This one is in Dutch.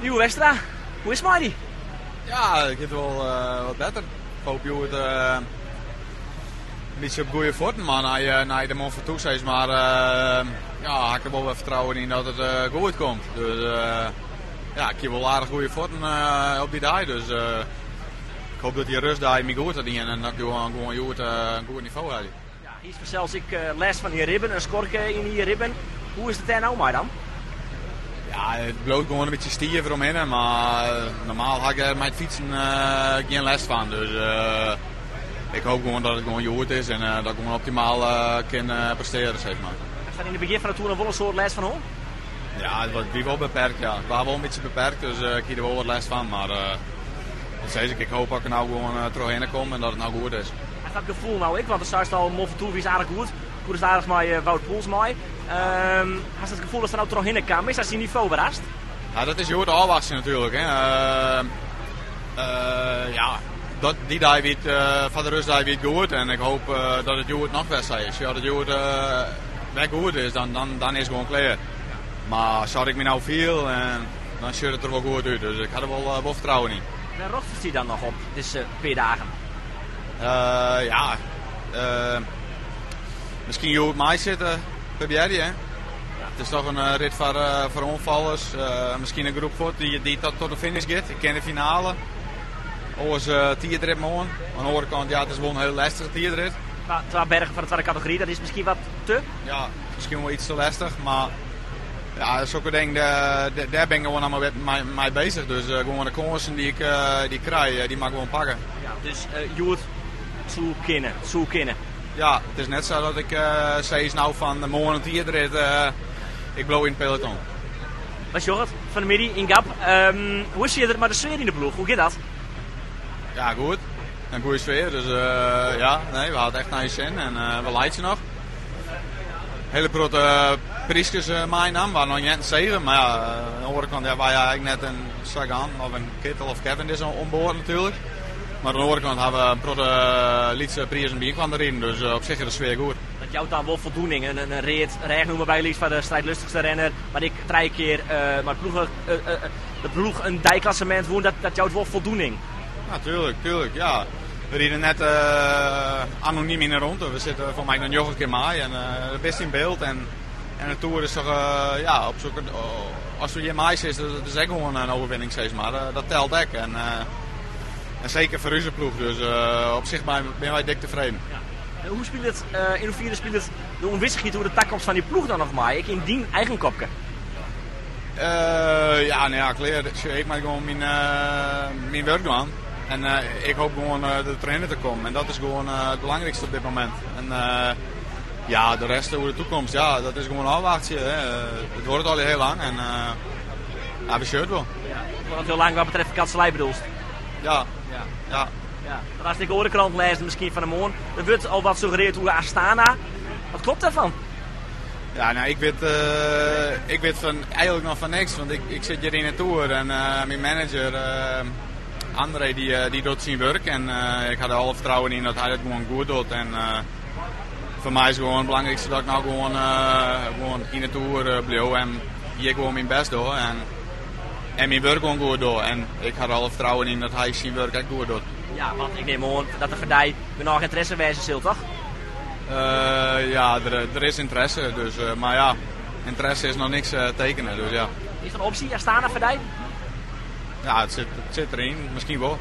Nieuwe Westra, hoe is het met die? Ja, ik heb wel wat beter. Ik hoop je het een beetje op goede voeten, maar naar je de man voor toe is. Maar ja, ik heb wel wat vertrouwen in dat het goed komt. Dus ja, ik heb wel aardig goede voeten op die dag. Dus ik hoop dat die rustdag me goed hadden en dat ik gewoon een goed niveau had. Ja, hier is zelfs ik les van die ribben, een skorke in die ribben. Hoe is het daar nou maar dan? Ja, het bloot gewoon een beetje stier omheen, maar normaal had ik er met fietsen geen les van. Dus ik hoop gewoon dat het gewoon goed is en dat ik gewoon optimaal kan presteren, zeg maar. Is dat in het begin van de Tour nog wel een soort les van hom? Ja, het was wel beperkt, ja. Het was wel een beetje beperkt, dus ik heb er wel wat les van. Maar ik hoop dat ik er nou gewoon terug kom en dat het nou goed is. Ik heb het gevoel nou ik, want de start al Moffen Tour is aardig goed. Goed is aardig met Wout Poels mooi. Had je het gevoel dat er nou terug in kan? Is dat zijn niveau verrast? Ja, dat is goed afwachten natuurlijk. Hè. Ja, die dag weet, van de rustdag weet goed en ik hoop dat het goed nog wedstrijd is. Ja, dat het weg goed is, dan is het gewoon klaar. Maar zou ik me nou veel, dan ziet het er wel goed uit. Dus ik had er wel vertrouwen in. Waar rost hij dan nog op? Het is 2 dagen. Ja, misschien goed mij zitten bij jij, hè? Het is toch een rit voor onvallers. Misschien een groep voort die tot de finish gaat. Ik ken de finale. Oors tierdrit morgen. Aan de andere kant, ja, het is wel een heel lastige tierdrit. 2 bergen van de tweede categorie, dat is misschien wat te? Ja, misschien wel iets te lastig, maar ja, zulke dingen, daar ben ik gewoon allemaal mee bezig. Dus gewoon de kansen die ik krijg, die mag ik gewoon pakken. Ja, dus goed zo kennen. Ja, het is net zo dat ik zei nou van de morgen tierdrit, ik blow in het peloton. Wat Jorrit van de Midi in Gap. Hoe is je er met de sfeer in de ploeg? Hoe gaat dat? Ja, goed. Een goede sfeer. Dus ja, nee, we hadden echt naar je zin en we leiden ze nog. Hele grote prijsjes mijn naam, waren nog niet eens 7. Maar ja, aan de andere kant ja, wij eigenlijk net een Sagan of een Kittel of Kevin is onboord natuurlijk. Maar aan de andere kant hebben we een grote Lietse prijs en bier kwam erin. Dus op zich is de sfeer goed. Dat jou dan wel voldoening. Een rit recht noemen bij Lies van de strijdlustigste renner. Maar ik 3 keer maar de ploeg een dijklassement woon, dat jou het wel voldoening. Ja, tuurlijk, ja. We rieden net anoniem in de ronde. We zitten voor mij nog een keer mee en best in beeld. En de Tour is toch, ja, op zoek, als we hier mee zitten, dat is echt gewoon een overwinning, zeg maar. Dat telt echt. En zeker voor onze ploeg, dus op zich ben wij dik tevreden. Ja. Hoe speelt het, in hoeverre speelt het de onwissigheid hoe de takkomst van die ploeg dan nog maar? Ik in die eigen kopje. Ja, nou ja, klaar. Ik maak gewoon mijn werk doen. En ik hoop gewoon de trainer te komen. En dat is gewoon het belangrijkste op dit moment. En ja, de rest over de toekomst, ja, dat is gewoon afwachten. Het wordt al heel lang en ja, we zien het wel. Ja, het wordt heel lang wat betreft de kanselij bedoelst. Ja. Maar als ik de krant lees, misschien van de morgen, er wordt al wat suggereerd hoe Astana. Wat klopt daarvan? Ja, nou, ik weet van, eigenlijk nog van niks, want ik zit hier in de Tour en mijn manager André die doet zijn werk en ik had er al vertrouwen in dat hij het gewoon goed doet. En voor mij is het gewoon het belangrijkste dat ik nou gewoon in de Tour blijf en hier gewoon mijn best doe en mijn werk gewoon goed doe. En ik had er al vertrouwen in dat hij zijn werk echt goed doet. Ja, want ik neem aan dat de Verdij nog interesse wijzen zult, toch? Ja, er is interesse, dus, maar ja, interesse is nog niks tekenen, dus ja. Is er een optie, Astana Verdij? Ja, het zit erin, misschien wel.